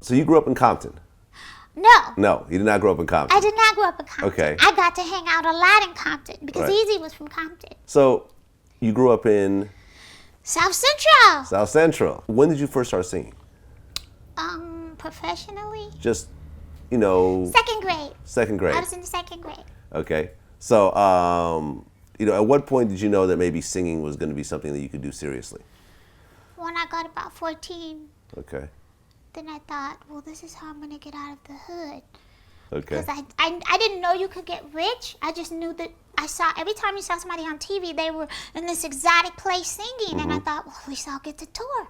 So you grew up in Compton? No. No, you did not grow up in Compton. I did not grow up in Compton. Okay. I got to hang out a lot in Compton because Easy was from Compton. So you grew up in? South Central. South Central. When did you first start singing? Professionally? Just, you know. Second grade. Second grade. I was in the second grade. Okay. So, you know, at what point did you know that maybe singing was going to be something that you could do seriously? When I got about 14. Okay. Then I thought, well, this is how I'm going to get out of the hood. Okay. Because I didn't know you could get rich. I just knew that every time you saw somebody on TV, they were in this exotic place singing. And I thought, well, at least I'll get to tour.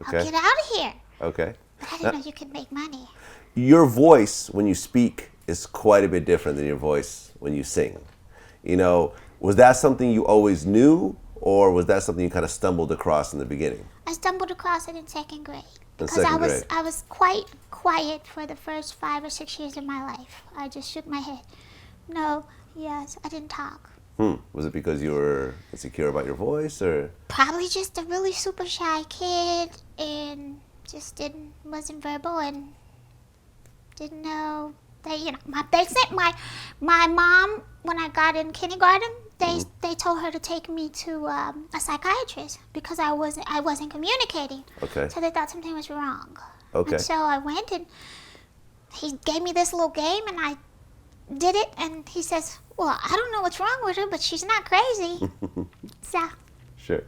Okay. I'll get out of here. Okay. But I didn't know you could make money. Your voice when you speak is quite a bit different than your voice when you sing. You know, was that something you always knew, or was that something you kind of stumbled across in the beginning? I stumbled across it in second grade. In Because second grade. I was quite quiet for the first 5 or 6 years of my life. I just shook my head. No, yes, I didn't talk. Was it because you were insecure about your voice, or? Probably just a really super shy kid and just wasn't verbal and didn't know. They sent my mom when I got in kindergarten. They told her to take me to a psychiatrist because I wasn't communicating. Okay. So they thought something was wrong. Okay. And so I went and he gave me this little game and I did it and he says, well, I don't know what's wrong with her, but she's not crazy. So. Sure.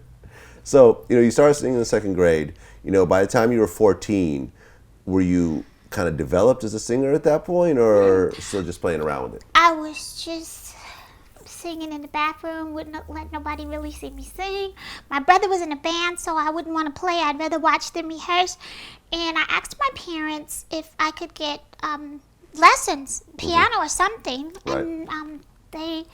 So, you know, you started singing in the second grade. You know, by the time you were 14, were you kind of developed as a singer at that point, or still just playing around with it? I was just singing in the bathroom, wouldn't let nobody really see me sing. My brother was in a band, so I wouldn't want to play. I'd rather watch them rehearse. And I asked my parents if I could get lessons, piano or something. Right. And they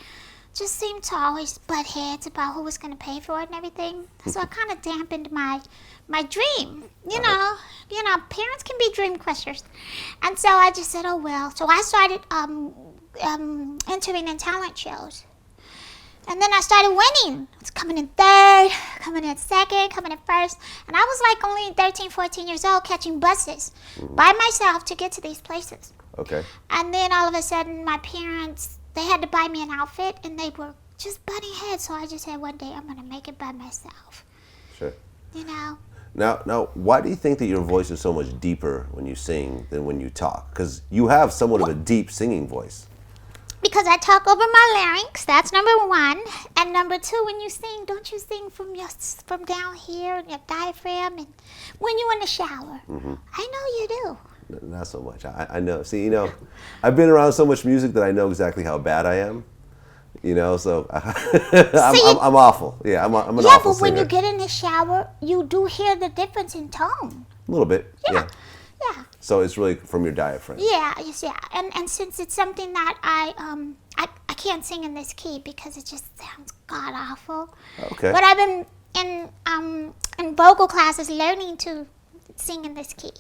just seemed to always butt heads about who was going to pay for it and everything. So it kind of dampened my dream. You know, parents can be dream crushers. And so I just said, oh well. So I started entering in talent shows. And then I started winning. I was coming in third, coming in second, coming in first. And I was like only 13, 14 years old catching buses by myself to get to these places. Okay. And then all of a sudden my parents, they had to buy me an outfit and they were just butting heads. So I just said one day I'm going to make it by myself. Sure. You know? Now, why do you think that your voice is so much deeper when you sing than when you talk? Because you have somewhat of a deep singing voice. Because I talk over my larynx, that's number one. And number two, when you sing, don't you sing from down here in your diaphragm and when you're in the shower? I know you do. Not so much. I know. See, you know, I've been around so much music that I know exactly how bad I am. You know, so I'm awful. Yeah, I'm an awful but when singer. you get in the shower, you do hear the difference in tone. A little bit. Yeah. So it's really from your diaphragm. Yeah. And since it's something that I can't sing in this key because it just sounds god awful. Okay. But I've been in vocal classes learning to sing in this key.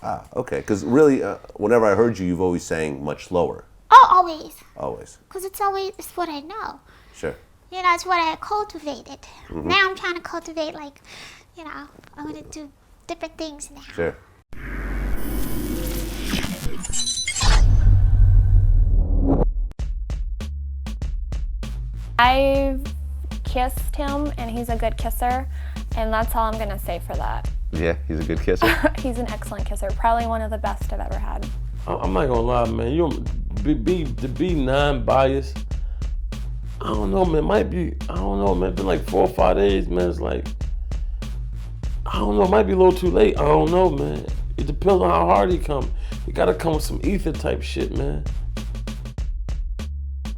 Ah, okay. Because really, whenever I heard you, you've always sang much lower. Oh, always. Always. Because it's what I know. Sure. You know, it's what I cultivated. Now I'm trying to cultivate, like, you know, I'm going to do different things now. Sure. I've kissed him, and he's a good kisser, and that's all I'm going to say for that. Yeah, he's a good kisser. He's an excellent kisser, probably one of the best I've ever had. I'm not gonna lie, man. To be non-biased. I don't know, man. I don't know, man. It's been like 4 or 5 days, man. It's like, I don't know. It might be a little too late. I don't know, man. It depends on how hard he come. He gotta come with some ether type shit, man.